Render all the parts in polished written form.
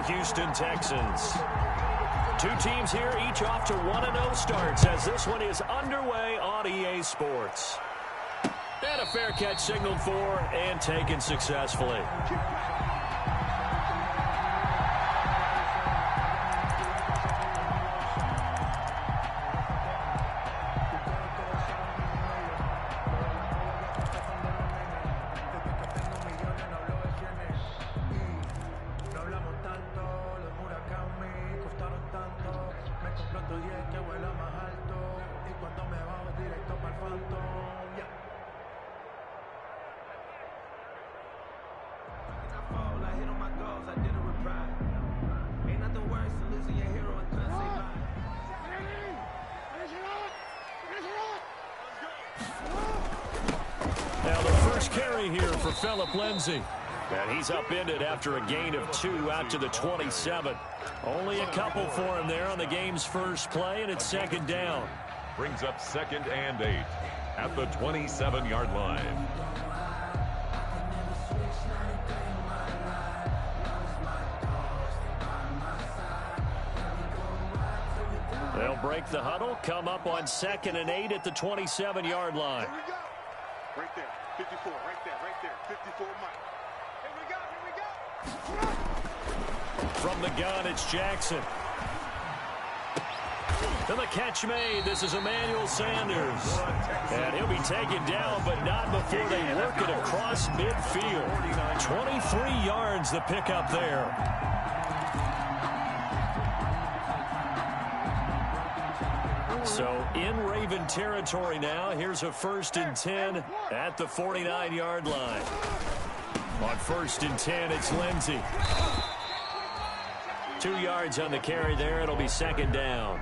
Houston Texans. Two teams here, each off to 1-0 starts as this one is underway on EA Sports. And a fair catch signaled for and taken successfully. Now the first carry here for Phillip Lindsay. And he's upended after a gain of 2 out to the 27. Only a couple for him there on the game's first play, and it's second down. Brings up 2nd and 8 at the 27-yard line. They'll break the huddle, come up on 2nd and 8 at the 27-yard line. Here we go. Right there, 54, right there, 54 Mike. Here we go. From the gun, it's Jackson. And the catch made. This is Emmanuel Sanders. And he'll be taken down, but not before they work it across midfield. 23 yards the pickup there. So in Raven territory now. Here's a 1st and 10 at the 49-yard line. On 1st and 10, it's Lindsay. 2 yards on the carry there. It'll be second down.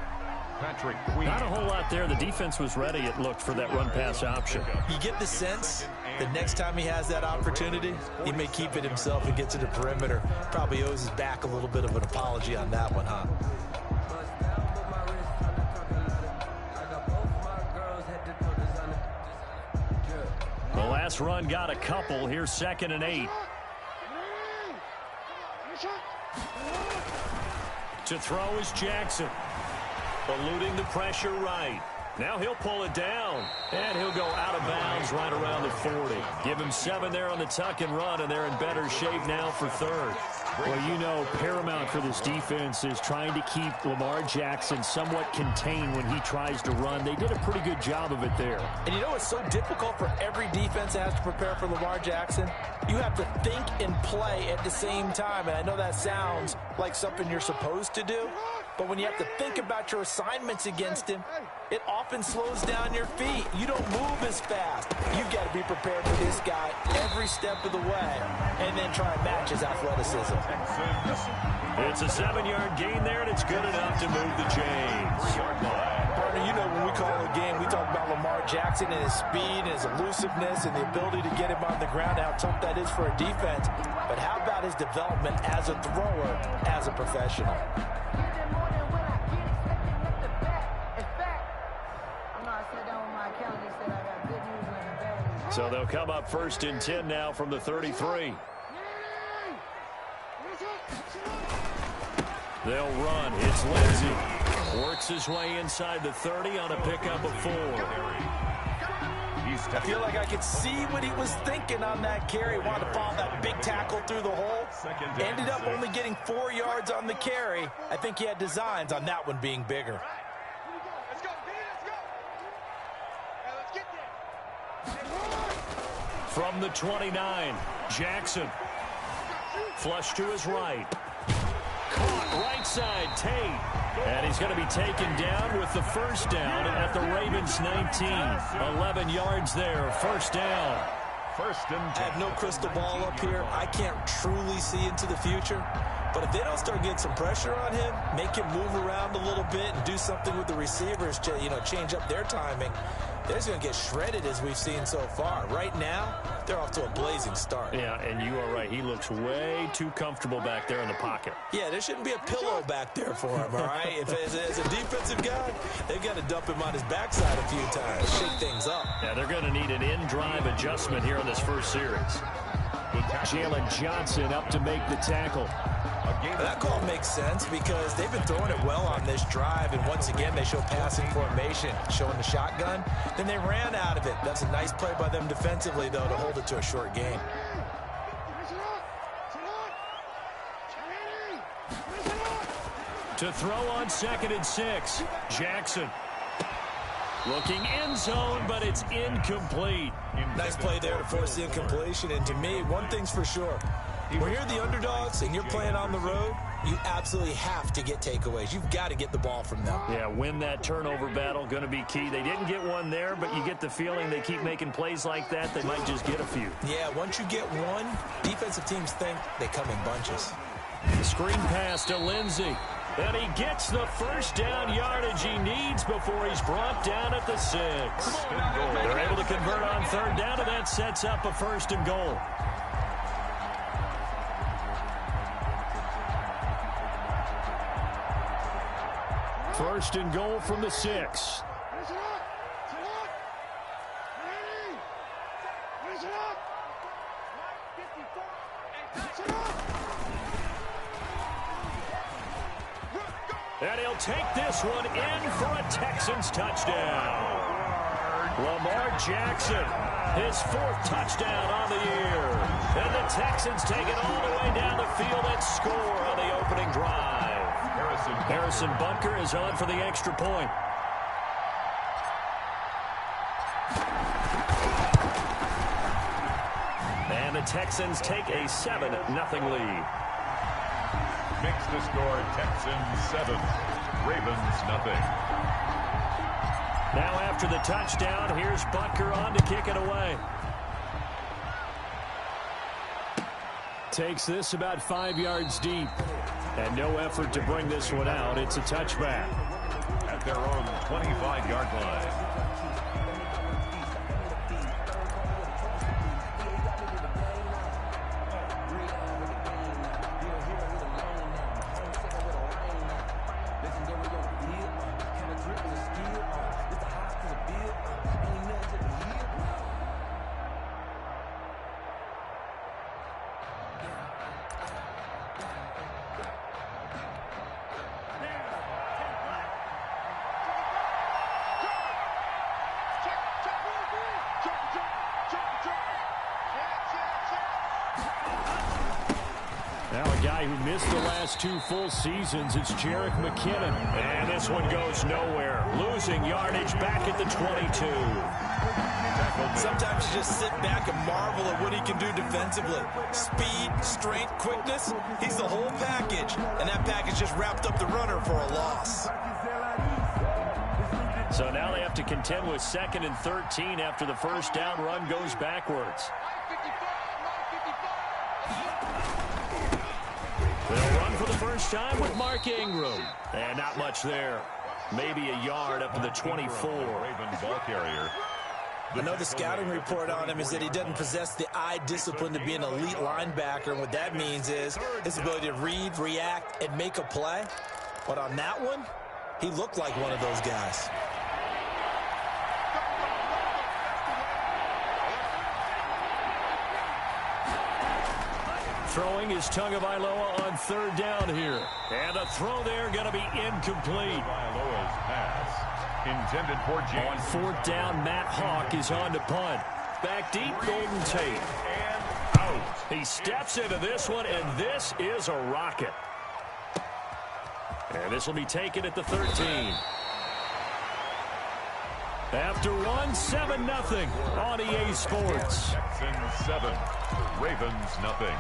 Not a whole lot there. The defense was ready, it looked, for that run-pass option. You get the sense the next time he has that opportunity, he may keep it himself and get to the perimeter. Probably owes his back a little bit of an apology on that one, huh? The last run got a couple. Here's 2nd and 8. To throw is Jackson. Eluding the pressure right. Now he'll pull it down. And he'll go out of bounds right around the 40. Give him 7 there on the tuck and run, and they're in better shape now for 3rd. Well, you know, paramount for this defense is trying to keep Lamar Jackson somewhat contained when he tries to run. They did a pretty good job of it there. And you know it's so difficult for every defense that has to prepare for Lamar Jackson? You have to think and play at the same time. And I know that sounds like something you're supposed to do. But when you have to think about your assignments against him, it often slows down your feet. You don't move as fast. You've got to be prepared for this guy every step of the way and then try and match his athleticism. It's a 7-yard gain there, and it's good enough to move the chains. Partner, you know when we call a game, we talk about Lamar Jackson and his speed and his elusiveness and the ability to get him on the ground, how tough that is for a defense. But how about his development as a thrower, as a professional? So they'll come up 1st and 10 now from the 33. They'll run. It's Lindsay. Works his way inside the 30 on a pickup of 4. I feel like I could see what he was thinking on that carry. Wanted to follow that big tackle through the hole. Ended up only getting 4 yards on the carry. I think he had designs on that one being bigger. From the 29, Jackson. Flush to his right. Caught right side, Tate. And he's going to be taken down with the 1st down at the Ravens 19. 11 yards there, 1st down. 1st and 10. I have no crystal ball up here. I can't truly see into the future. But if they don't start getting some pressure on him, make him move around a little bit and do something with the receivers to, change up their timing, they're just going to get shredded as we've seen so far. Right now, they're off to a blazing start. Yeah, and you are right. He looks way too comfortable back there in the pocket. Yeah, there shouldn't be a pillow back there for him, all right? If as a defensive guy, they've got to dump him on his backside a few times, shake things up. Yeah, they're going to need an in-drive adjustment here in this first series. Jalen Johnson up to make the tackle. That call makes sense because they've been throwing it well on this drive, and once again they show passing formation, showing the shotgun. Then they ran out of it. That's a nice play by them defensively, though, to hold it to a short gain. To throw on 2nd and 6, Jackson. Looking end zone, but it's incomplete. Nice play there to force the incompletion. And to me, one thing's for sure. When you're the underdogs and you're playing on the road, you absolutely have to get takeaways. You've got to get the ball from them. Yeah, win that turnover battle, going to be key. They didn't get one there, but you get the feeling they keep making plays like that, they might just get a few. Yeah, once you get one, defensive teams think they come in bunches. The screen pass to Lindsey. And he gets the first down yardage he needs before he's brought down at the 6. They're able to convert on 3rd down, and that sets up a 1st and goal. First and goal from the 6. And he'll take this one in for a Texans touchdown. Lamar Jackson, his 4th touchdown on the year. And the Texans take it all the way down the field and score on the opening drive. Harrison Butker is on for the extra point. And the Texans take a 7-0 lead. Makes the score Texans 7, Ravens nothing. Now after the touchdown, here's Butker on to kick it away. Takes this about 5 yards deep. And no effort to bring this one out. It's a touchback. At their own 25-yard line. Now a guy who missed the last 2 full seasons, it's Jerick McKinnon. And this one goes nowhere. Losing yardage back at the 22. Sometimes you just sit back and marvel at what he can do defensively. Speed, strength, quickness, he's the whole package. And that package just wrapped up the runner for a loss. So now they have to contend with 2nd and 13 after the first down run goes backwards. They'll run for the first time with Mark Ingram. And not much there. Maybe a yard up to the 24. Ravens ball carrier. I know the scouting report on him is that he doesn't possess the eye discipline to be an elite linebacker. And what that means is his ability to read, react, and make a play. But on that one, he looked like one of those guys. Throwing is Tagovailoa on 3rd down here. And the throw there going to be incomplete. Tagovailoa's pass intended for James. On 4th down, Matt Hawk is on to punt. Back deep, Golden Tate. And out. He steps into this one, and this is a rocket. And this will be taken at the 13. After one, 7-0 on EA Sports. Texans 7, Ravens nothing.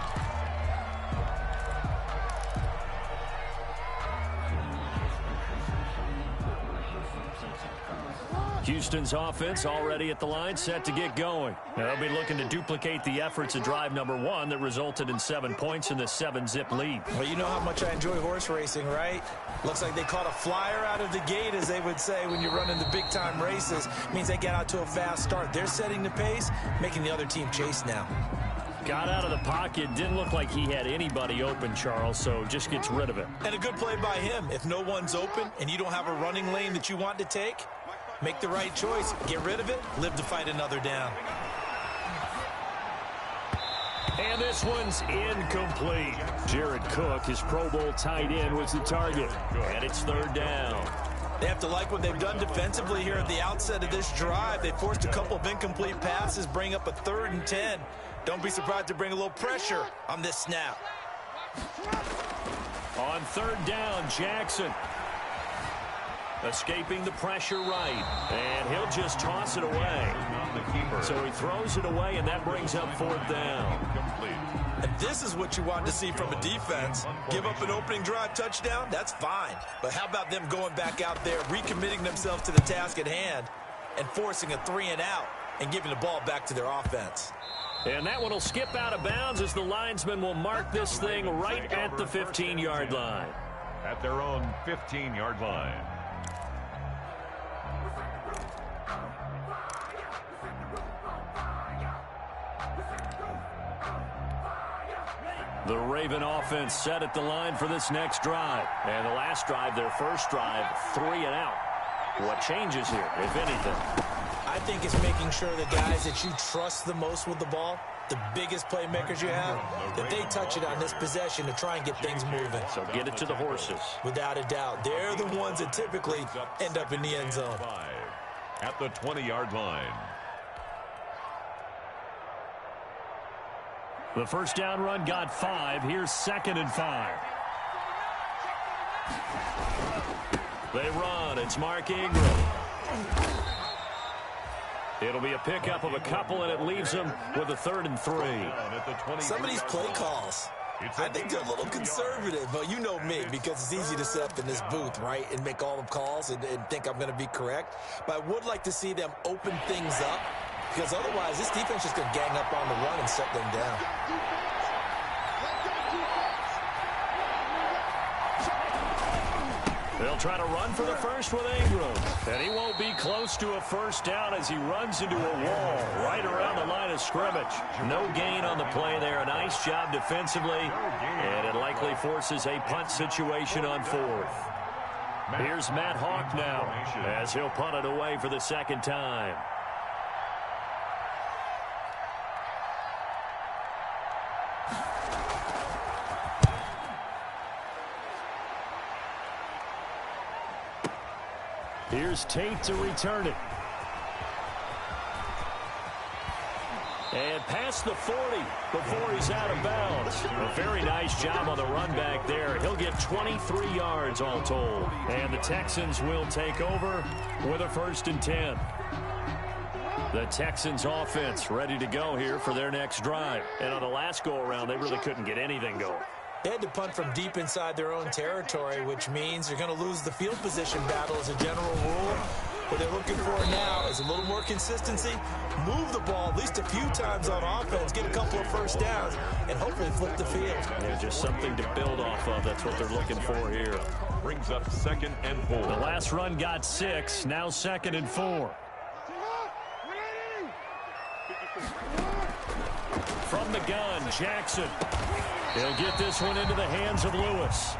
Houston's offense already at the line, set to get going. They'll be looking to duplicate the efforts of drive number 1 that resulted in 7 points in the 7-zip lead. Well, you know how much I enjoy horse racing, right? Looks like they caught a flyer out of the gate, as they would say when you're running the big-time races. Means they get out to a fast start. They're setting the pace, making the other team chase now. Got out of the pocket. Didn't look like he had anybody open, Charles, so just gets rid of it. And a good play by him. If no one's open and you don't have a running lane that you want to take, make the right choice. Get rid of it. Live to fight another down. And this one's incomplete. Jared Cook, his Pro Bowl tight end, was the target. And it's third down. They have to like what they've done defensively here at the outset of this drive. They forced a couple of incomplete passes, bring up a 3rd and 10. Don't be surprised to bring a little pressure on this snap. On third down, Jackson. Escaping the pressure right. And he'll just toss it away. So he throws it away, and that brings up 4th down. And this is what you want to see from a defense. Give up an opening drive touchdown, that's fine. But how about them going back out there, recommitting themselves to the task at hand, and forcing a 3-and-out and giving the ball back to their offense. And that one will skip out of bounds as the linesman will mark this thing right at the 15-yard line. At their own 15-yard line. The Raven offense set at the line for this next drive. And the last drive, their first drive, 3-and-out. What changes here, if anything? I think it's making sure the guys that you trust the most with the ball, the biggest playmakers you have, that they touch it on this possession to try and get things moving. So get it to the horses. Without a doubt. They're the ones that typically end up in the end zone. At the 20-yard line. The first down run got 5. Here's 2nd and 5. They run. It's Mark Ingram. It'll be a pickup of a couple, and it leaves them with a 3rd and 3. Some of these play calls, I think they're a little conservative, but you know me, because it's easy to sit up in this booth, right, and make all the calls and think I'm going to be correct. But I would like to see them open things up, because otherwise this defense is going to gang up on the run and set them down. They'll try to run for the first with Ingram. And he won't be close to a first down as he runs into a wall right around the line of scrimmage. No gain on the play there. A nice job defensively. And it likely forces a punt situation on 4th. Here's Matt Hawk now as he'll punt it away for the 2nd time. Here's Tate to return it. And past the 40 before he's out of bounds. A very nice job on the run back there. He'll get 23 yards all told. And the Texans will take over with a 1st and 10. The Texans offense ready to go here for their next drive. And on the last go-around, they really couldn't get anything going. They had to punt from deep inside their own territory, which means they're going to lose the field position battle as a general rule. What they're looking for now is a little more consistency, move the ball at least a few times on offense, get a couple of first downs, and hopefully flip the field. Yeah, just something to build off of. That's what they're looking for here. Brings up 2nd and 4. The last run got 6, now 2nd and 4. From the gun, Jackson. He'll get this one into the hands of Lewis.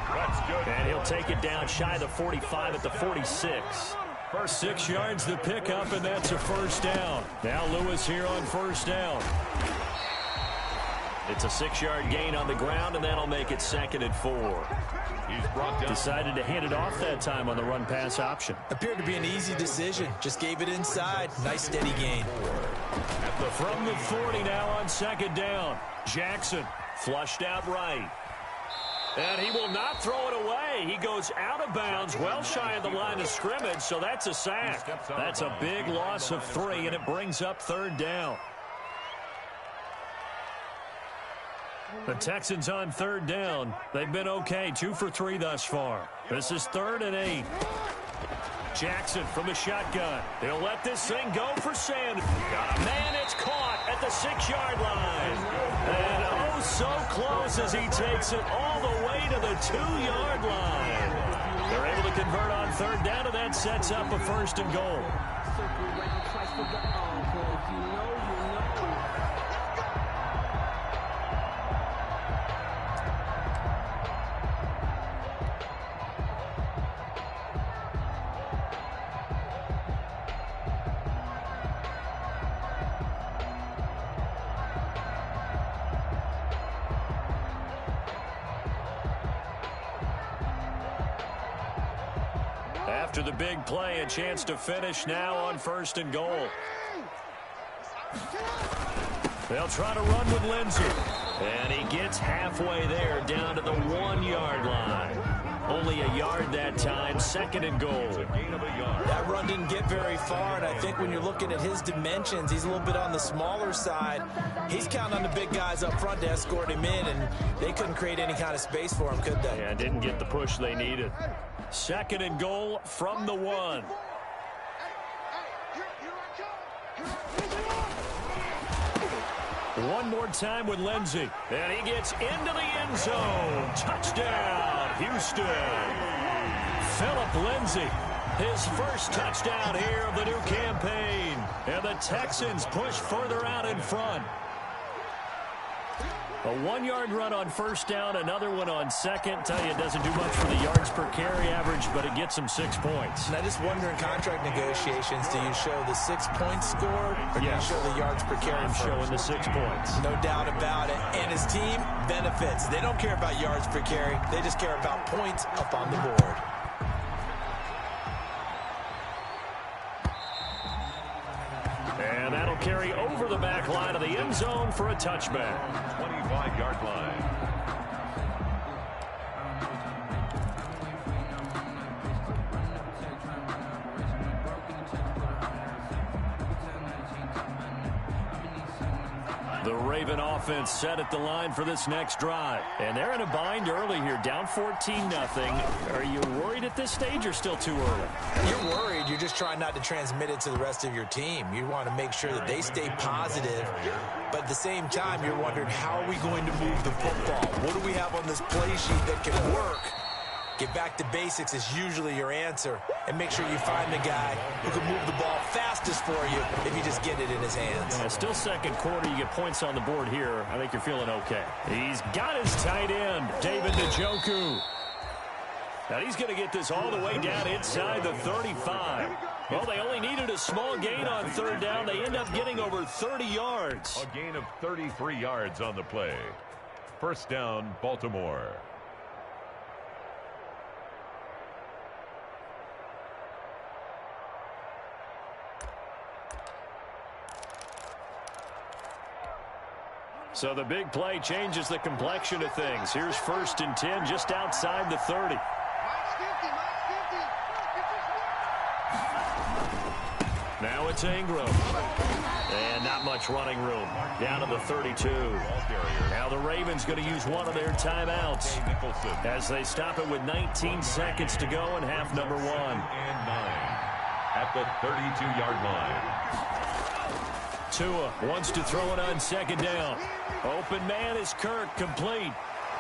That's good. And he'll take it down shy of the 45 at the 46. First 6 yards the pickup, and that's a first down. Now Lewis here on first down. It's a 6-yard gain on the ground, and that'll make it 2nd and 4. He's brought down. Decided to hand it off that time on the run-pass option. Appeared to be an easy decision. Just gave it inside. Nice steady gain. From the 40 now on 2nd down. Jackson flushed out right. And he will not throw it away. He goes out of bounds, well shy of the line of scrimmage, so that's a sack. That's a big loss of 3, and it brings up 3rd down. The Texans on 3rd down. They've been okay, 2 for 3 thus far. This is 3rd and 8. Jackson from the shotgun. He'll let this thing go for Sanders. Got a man, it's caught at the 6-yard line. And oh, so close as he takes it all the way to the 2-yard line. They're able to convert on 3rd down, and that sets up a 1st and goal. After the big play, a chance to finish now on 1st and goal. They'll try to run with Lindsey. And he gets halfway there, down to the 1-yard line. Only a yard that time, 2nd and goal. That run didn't get very far, and I think when you're looking at his dimensions, he's a little bit on the smaller side. He's counting on the big guys up front to escort him in, and they couldn't create any kind of space for him, could they? Yeah, didn't get the push they needed. 2nd and goal from the 1. One more time with Lindsey. And he gets into the end zone. Touchdown, Houston. Philip Lindsey, his first touchdown here of the new campaign. And the Texans push further out in front. A 1-yard run on 1st down, another one on 2nd. Tell you, it doesn't do much for the yards per carry average, but it gets him 6 points. And I just wonder in contract negotiations, do you show the 6 points scored, or do you show the yards per carry? I'm showing the 6 points. No doubt about it. And his team benefits. They don't care about yards per carry. They just care about points up on the board. And that'll carry over the back line of the end zone for a touchback. 25-yard line. The Raven offense set at the line for this next drive. And they're in a bind early here, down 14-0. Are you worried at this stage or still too early? You're worried. You're just trying not to transmit it to the rest of your team. You want to make sure that they stay positive. But at the same time, you're wondering, how are we going to move the football? What do we have on this play sheet that can work? Get back to basics is usually your answer. And make sure you find the guy who can move the ball fastest for you if you just get it in his hands. Yeah, still 2nd quarter. You get points on the board here. I think you're feeling okay. He's got his tight end, David Njoku. Now he's going to get this all the way down inside the 35. Well, they only needed a small gain on 3rd down. They end up getting over 30 yards. A gain of 33 yards on the play. 1st down, Baltimore. So the big play changes the complexion of things. Here's 1st and 10 just outside the 30. Now it's Ingram. And not much running room. Down to the 32. Now the Ravens going to use one of their timeouts as they stop it with 19 seconds to go in half number 1. And 9 at the 32-yard line. Tua wants to throw it on 2nd down. Open man is Kirk, complete.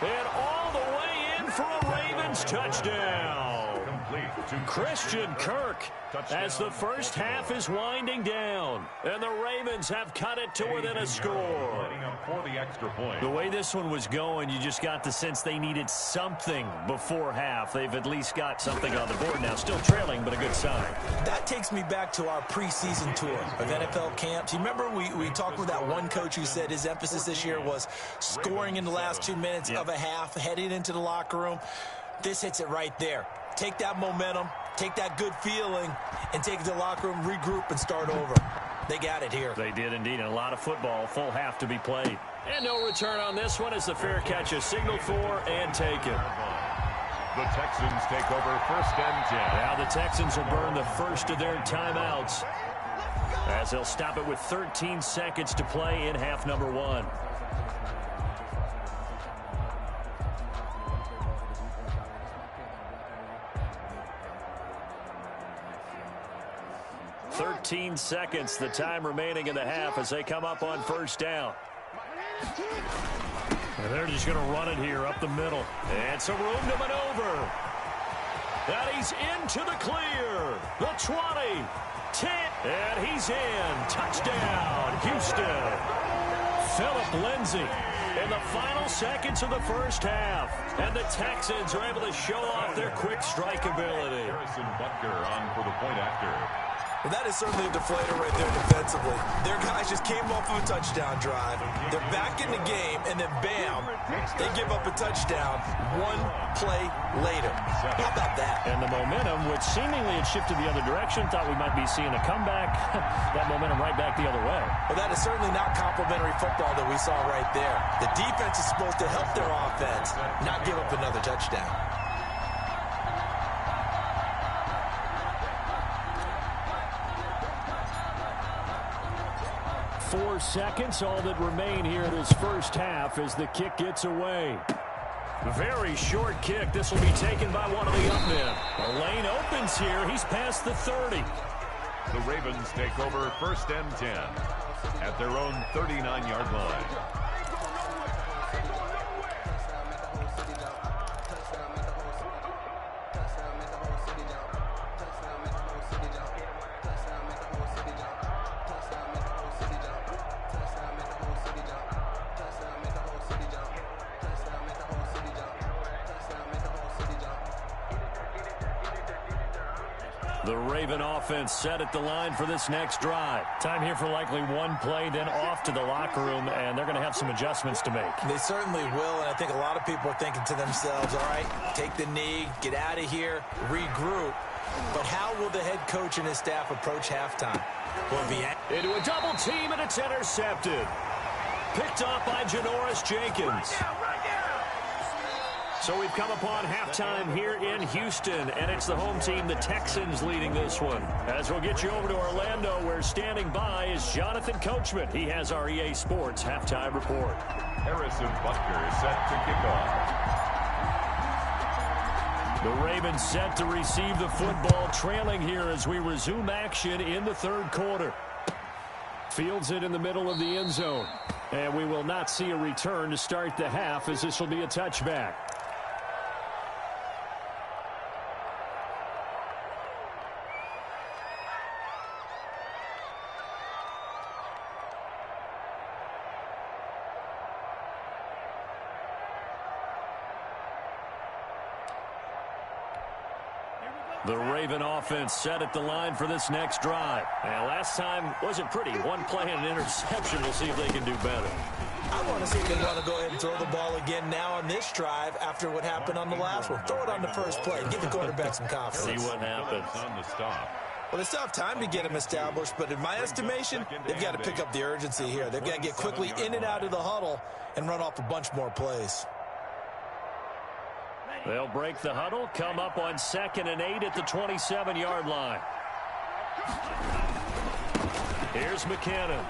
And all the way in for a Ravens touchdown. Complete to Christian Kirk as the first half is winding down. And the Ravens have cut it to within a score. Lining up for the extra point. The way this one was going, you just got the sense they needed something before half. They've at least got something on the board now. Still trailing, but a good sign. That takes me back to our preseason tour of NFL camps. You remember we talked with that one coach who said his emphasis this year was scoring in the last 2 minutes of a half, heading into the locker room. This hits it right there. Take that momentum, take that good feeling, and take it to the locker room, regroup, and start over. They got it here. They did indeed, and a lot of football, full half to be played. And no return on this one as the fair catch is signaled for and taken. The Texans take over 1st and 10. Now the Texans will burn the first of their timeouts as they'll stop it with 13 seconds to play in half number 1. "13 seconds, the time remaining in the half as they come up on 1st down. And they're just going to run it here up the middle. And some room to maneuver. And he's into the clear. The 20, 10, and he's in. Touchdown, Houston. Philip Lindsey in the final seconds of the first half. And the Texans are able to show off their quick strike ability. Harrison Butker on for the point after. Well, that is certainly a deflator right there defensively. Their guys just came off of a touchdown drive. They're back in the game, and then bam, they give up a touchdown one play later. How about that? And the momentum, which seemingly had shifted the other direction, thought we might be seeing a comeback. That momentum right back the other way. Well, that is certainly not complimentary football that we saw right there. The defense is supposed to help their offense, not give up another touchdown. 4 seconds, all that remain here in this first half as the kick gets away. Very short kick. This will be taken by one of the up men. The lane opens here. He's past the 30. The Ravens take over 1st and 10 at their own 39-yard line. The Raven offense set at the line for this next drive. Time here for likely one play, then off to the locker room, and they're going to have some adjustments to make. They certainly will, and I think a lot of people are thinking to themselves, all right, take the knee, get out of here, regroup. But how will the head coach and his staff approach halftime? Will it be into a double team, and it's intercepted. Picked off by Janoris Jenkins. So we've come upon halftime here in Houston, and it's the home team, the Texans, leading this one. As we'll get you over to Orlando, where standing by is Jonathan Coachman. He has our EA Sports halftime report. Harrison Butker is set to kick off. The Ravens set to receive the football, trailing here as we resume action in the third quarter. Fields it in the middle of the end zone. And we will not see a return to start the half, as this will be a touchback. The Raven offense set at the line for this next drive. And last time wasn't pretty. One play and an interception. We'll see if they can do better. I want to see if they want to go ahead and throw the ball again now on this drive after what happened on the last one. Throw it on the first play. Give the quarterback some confidence. See what happens. On the stop. Well, they still have time to get them established, but in my estimation, they've got to pick up the urgency here. They've got to get quickly in and out of the huddle and run off a bunch more plays. They'll break the huddle, come up on 2nd and 8 at the 27-yard line. Here's McKinnon.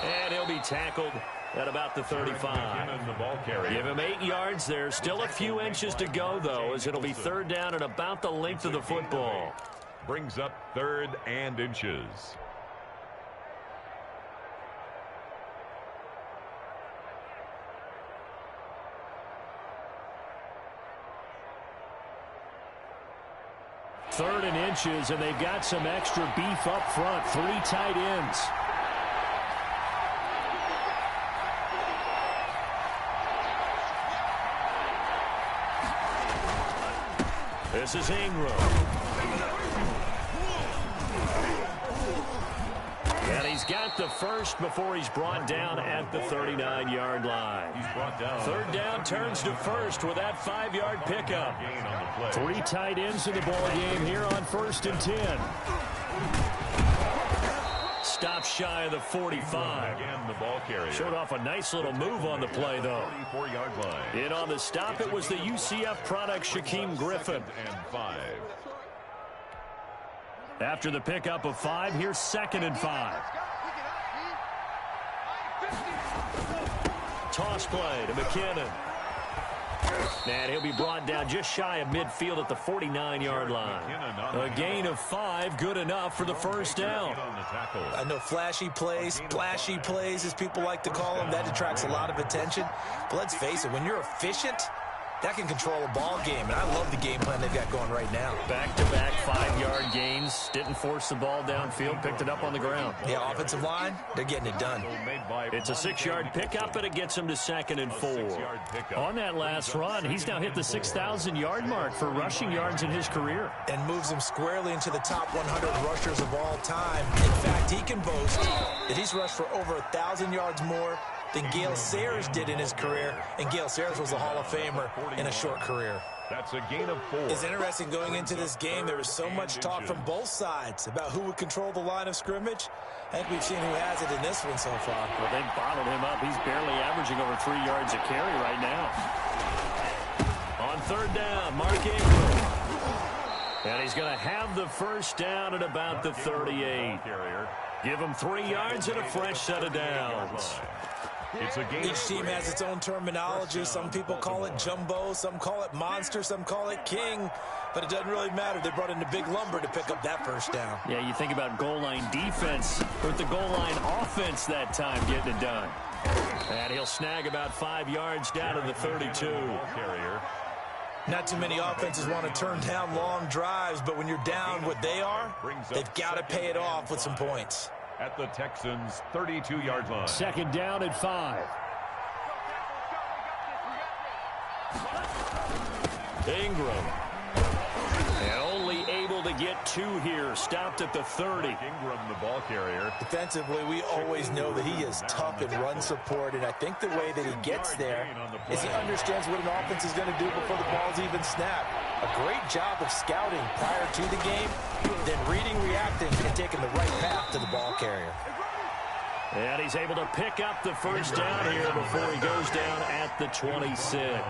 And he'll be tackled at about the 35. Give him 8 yards there. Still a few inches to go, though, as it'll be 3rd down and about the length of the football. Brings up 3rd and inches. Third and inches, and they've got some extra beef up front. 3 tight ends. This is Ingram. And he's got the first before he's brought down at the 39-yard line. He's brought down. 3rd down turns to 1st with that 5-yard pickup. 3 tight ends in the ball game here on 1st and 10. Stop shy of the 45. Again, the ball carrier. Showed off a nice little move on the play, though. 44-yard line. In on the stop, it was the UCF product, Shaquem Griffin. 2nd and 5. After the pickup of 5, here's 2nd and 5. Toss play to McKinnon. And he'll be brought down just shy of midfield at the 49-yard line. A gain of 5, good enough for the 1st down. I know flashy plays, splashy plays, as people like to call them, that attracts a lot of attention. But let's face it, when you're efficient, that can control a ball game, and I love the game plan they've got going right now. Back-to-back 5-yard gains. Didn't force the ball downfield. Picked it up on the ground. Yeah, offensive line, they're getting it done. It's a 6-yard pickup, and it gets him to 2nd and 4. On that last run, he's now hit the 6,000-yard mark for rushing yards in his career. And moves him squarely into the top 100 rushers of all time. In fact, he can boast that he's rushed for over 1,000 yards more than Gale Sayers did in his career, and Gale Sayers was a Hall of Famer in a short career. That's a gain of 4. It's interesting going into this game. There was so much talk from both sides about who would control the line of scrimmage. I think we've seen who has it in this one so far. Well, they've bottled him up. He's barely averaging over 3 yards a carry right now. On 3rd down, Mark Ingram. And he's going to have the first down at about the 38. Give him 3 yards and a fresh set of downs. Each team has its own terminology. Some people call it jumbo, some call it monster, some call it king. But it doesn't really matter. They brought in the big lumber to pick up that first down. Yeah, you think about goal line defense with the goal line offense that time getting it done. And he'll snag about 5 yards down to the 32. Not too many offenses want to turn down long drives, but when you're down what they are, they've got to pay it off with some points. At the Texans' 32-yard line. 2nd down at 5. Ingram. And only able to get 2 here. Stopped at the 30. Ingram, the ball carrier. Defensively, we always know that he is tough in run support, and I think the way that he gets there is he understands what an offense is going to do before the ball's even snapped. A great job of scouting prior to the game, then reading, reacting, and taking the right path to the ball carrier. And he's able to pick up the first down here before he goes down at the 26.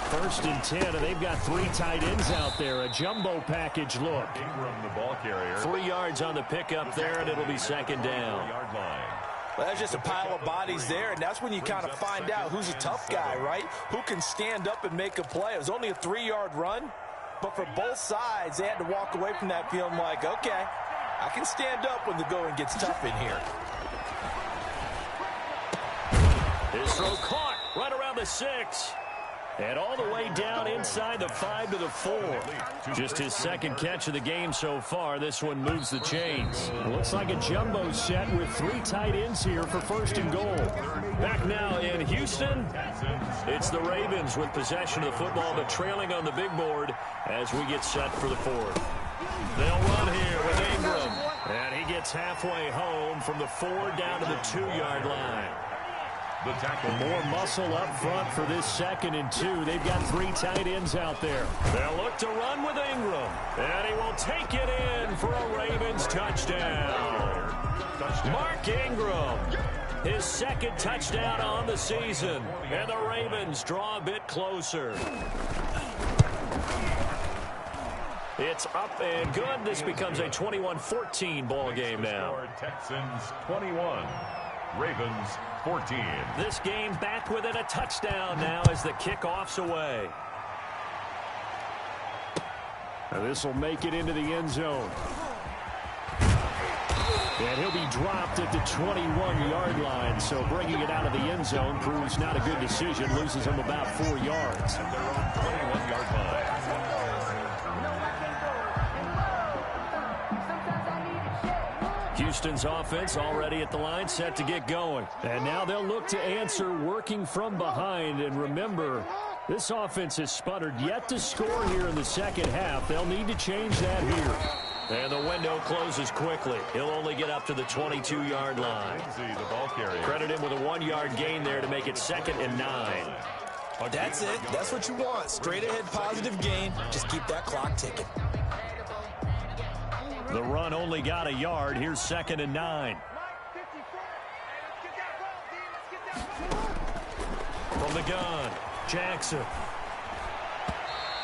1st and 10, and they've got 3 tight ends out there. A jumbo package look. Ingram, the ball carrier. 3 yards on the pickup there, and it'll be 2nd down. Well, that's just a pile of bodies there, and that's when you kind of find out who's a tough guy, right? Who can stand up and make a play. It was only a 3-yard run, but for both sides, they had to walk away from that feeling like, okay, I can stand up when the going gets tough in here. His throw caught right around the 6. And all the way down inside the 5 to the 4. Just his 2nd catch of the game so far. This one moves the chains. Looks like a jumbo set with 3 tight ends here for 1st and goal. Back now in Houston, it's the Ravens with possession of the football, but trailing on the big board as we get set for the 4th. They'll run here with Ingram. And he gets halfway home from the 4 down to the 2-yard line. The tackle. More muscle up front for this 2nd and 2. They've got 3 tight ends out there. They'll look to run with Ingram. And he will take it in for a Ravens touchdown. Mark Ingram, his 2nd touchdown on the season. And the Ravens draw a bit closer. It's up and good. This becomes a 21-14 ball game now. Texans 21, Ravens 14. This game back within a touchdown now as the kickoff's away. And this will make it into the end zone. And he'll be dropped at the 21-yard line, so bringing it out of the end zone proves not a good decision. Loses him about 4 yards. At their own 21-yard line. Houston's offense already at the line, set to get going. And now they'll look to answer working from behind. And remember, this offense has sputtered yet to score here in the 2nd half. They'll need to change that here. And the window closes quickly. He'll only get up to the 22-yard line. Credit him with a 1-yard gain there to make it 2nd and 9. That's it. That's what you want. Straight ahead positive gain. Just keep that clock ticking. The run only got a yard. Here's 2nd and 9. From the gun, Jackson.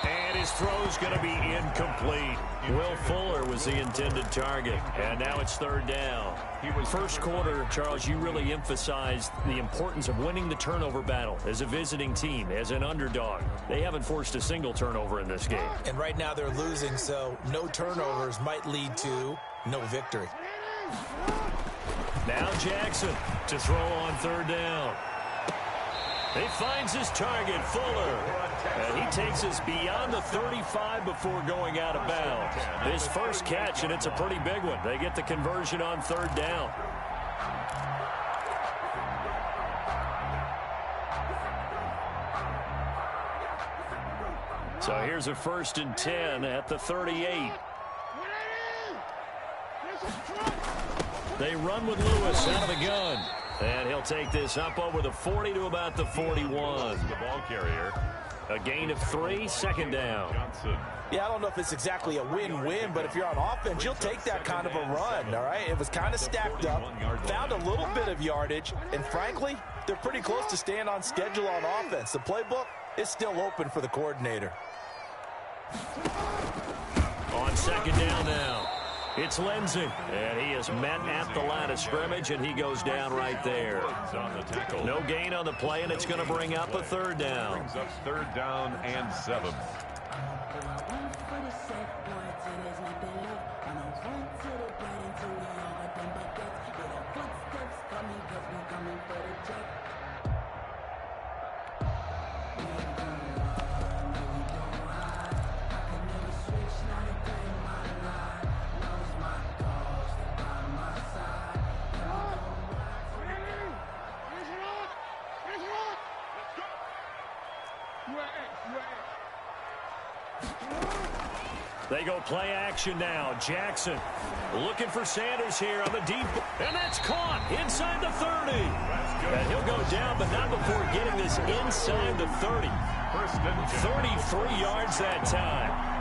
And his throw's going to be incomplete. Will Fuller was the intended target. And now it's 3rd down. First quarter, Charles, you really emphasized the importance of winning the turnover battle as a visiting team, as an underdog. They haven't forced a single turnover in this game. And right now they're losing, so no turnovers might lead to no victory. Now Jackson to throw on 3rd down. He finds his target, Fuller. And he takes us beyond the 35 before going out of bounds. His first catch, and it's a pretty big one. They get the conversion on third down. So here's a 1st and 10 at the 38. They run with Lewis out of the gun. And he'll take this up over the 40 to about the 41. The ball carrier. A gain of 3, 2nd down. Johnson. Yeah, I don't know if it's exactly a win-win, but if you're on offense, you'll take that kind of a run, all right? It was kind of stacked up, found a little bit of yardage, and frankly, they're pretty close to staying on schedule on offense. The playbook is still open for the coordinator. On 2nd down now, it's Lindsey, and he is met at the line of scrimmage, and he goes down right there. No gain on the play, and it's going to bring up a 3rd down. Brings up 3rd down and 7. They go play action now. Jackson looking for Sanders here on the deep. And that's caught inside the 30. And he'll go down, but not before getting this inside the 30. 33 yards that time.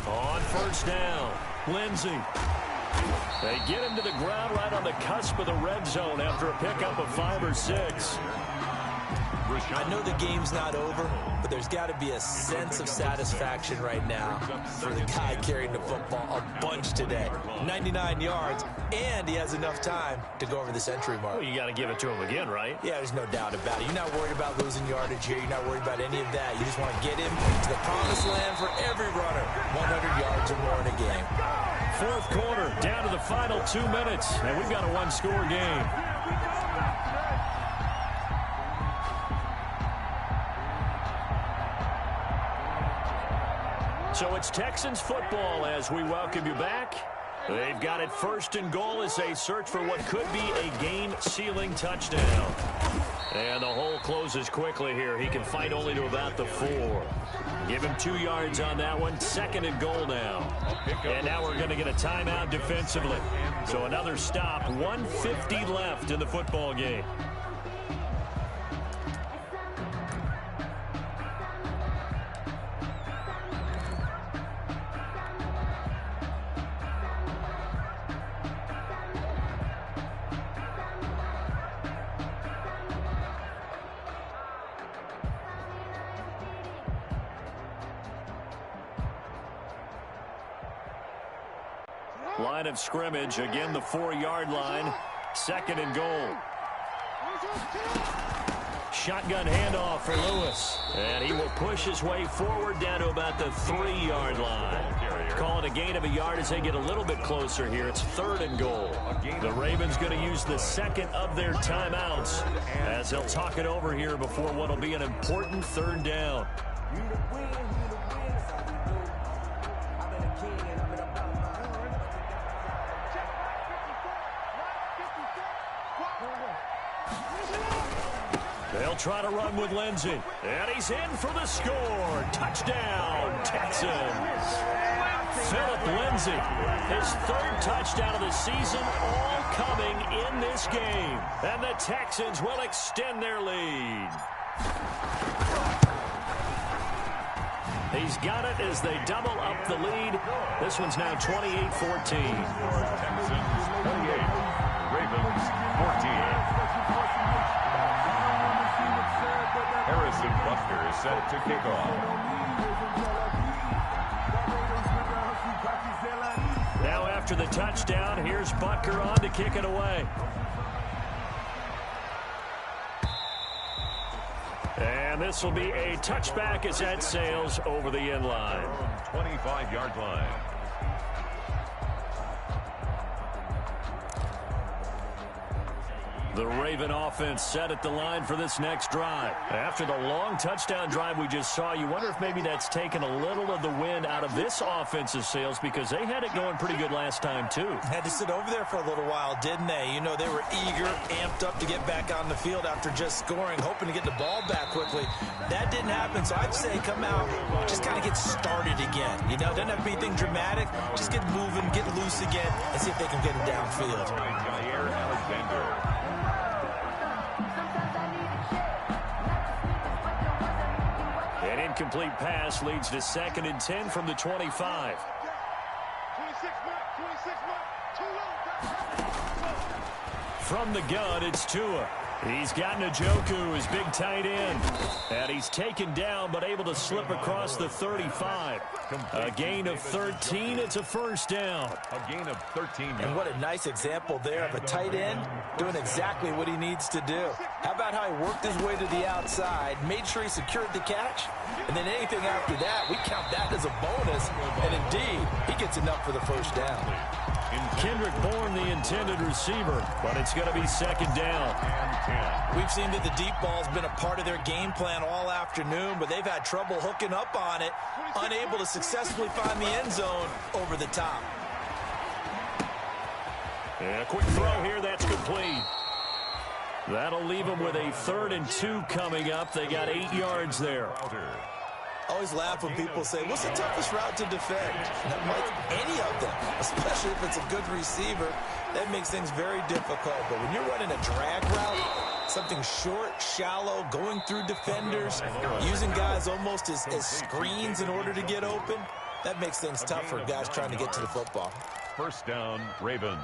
On 1st down, Lindsey. They get him to the ground right on the cusp of the red zone after a pickup of 5 or 6. I know the game's not over, but there's got to be a sense of satisfaction right now for the guy carrying the football a bunch today. 99 yards, and he has enough time to go over the century mark. Well, you got to give it to him again, right? Yeah, there's no doubt about it. You're not worried about losing yardage here. You're not worried about any of that. You just want to get him to the promised land for every runner. 100 yards or more in a game. 4th quarter, down to the final 2 minutes, and we've got a 1-score game. So it's Texans football as we welcome you back. They've got it 1st and goal as they search for what could be a game-sealing touchdown. And the hole closes quickly here. He can fight only to about the 4. Give him 2 yards on that one. 2nd and goal now. And now we're going to get a timeout defensively. So another stop. 1:50 left in the football game. Line of scrimmage, again the 4-yard line. 2nd and goal. Shotgun handoff for Lewis. And he will push his way forward down to about the 3-yard line. Call it a gain of a yard as they get a little bit closer here. It's 3rd and goal. The Ravens going to use the 2nd of their timeouts as they'll talk it over here before what will be an important 3rd down. They'll try to run with Lindsey. And he's in for the score. Touchdown, Texans. Philip Lindsey, his 3rd touchdown of the season, all coming in this game. And the Texans will extend their lead. He's got it as they double up the lead. This one's now 28-14. Texans 28, Ravens 14. Harrison Buster is set to kick off. after the touchdown. Here's Butker on to kick it away. And this will be a touchback as that sails over the end line. 25-yard line. The Raven offense set at the line for this next drive. After the long touchdown drive we just saw, you wonder if maybe that's taken a little of the wind out of this offensive sails, because they had it going pretty good last time too. Had to sit over there for a little while, didn't they? You know, they were eager, amped up to get back on the field after just scoring, hoping to get the ball back quickly. That didn't happen, so I'd say come out, just kind of get started again. You know, doesn't have to be anything dramatic. Just get moving, get loose again, and see if they can get it downfield. An incomplete pass leads to 2nd and 10 from the 25. From the gun, it's Tua. He's got Njoku, his big tight end. And he's taken down, but able to slip across the 35. A gain of 13. It's a first down. A gain of 13. And what a nice example there of a tight end doing exactly what he needs to do. How about how he worked his way to the outside, made sure he secured the catch, and then anything after that, we count that as a bonus. And indeed, he gets enough for the first down. Kendrick Bourne, the intended receiver, but it's going to be 2nd down. We've seen that the deep ball's been a part of their game plan all afternoon, but they've had trouble hooking up on it, unable to successfully find the end zone over the top. And a quick throw here, that's complete. That'll leave them with a 3rd and 2 coming up. They got 8 yards there. I always laugh when people say, what's the toughest route to defend? Not like any of them, especially if it's a good receiver. That makes things very difficult. But when you're running a drag route, something short, shallow, going through defenders, using guys almost as screens in order to get open, that makes things tough for guys trying to get to the football. First down, Ravens.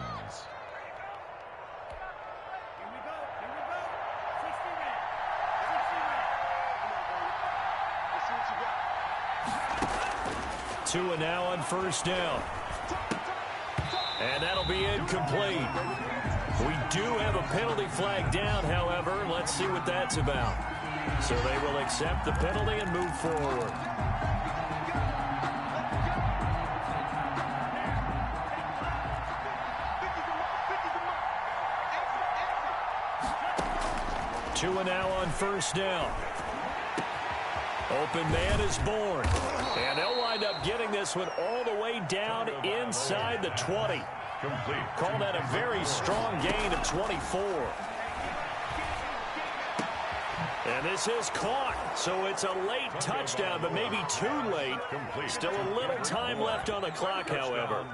2 now on first down. And that'll be incomplete. We do have a penalty flag down, however. Let's see what that's about. So they will accept the penalty and move forward. Tua now on first down. Open man is Bourne. And they'll wind up getting this one all the way down inside the 20. Complete. Call that a very strong gain of 24. And this is caught. So it's a late touchdown, but maybe too late. Still a little time left on the clock, however.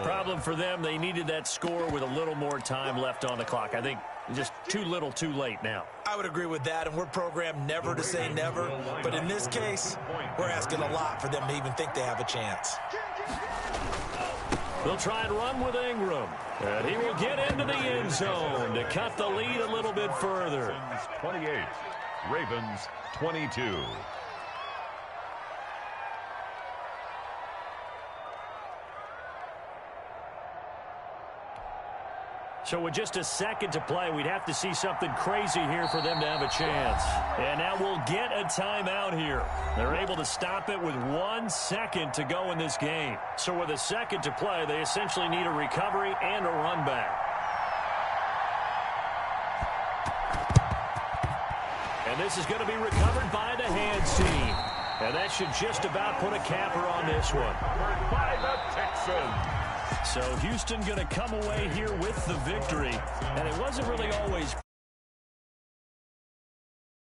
Problem for them, they needed that score with a little more time left on the clock. I think just too little, too late now. I would agree with that, and we're programmed never to say never. But in this case, we're asking a lot for them to even think they have a chance. They'll try and run with Ingram. And he will get into the end zone to cut the lead a little bit further. 28. Ravens 22. So with just a second to play, we'd have to see something crazy here for them to have a chance. And now we'll get a timeout here. They're able to stop it with 1 second to go in this game. So with a second to play, they essentially need a recovery and a run back. And this is going to be recovered by the hands team. And that should just about put a capper on this one. By the Texans. So Houston going to come away here with the victory. And it wasn't really always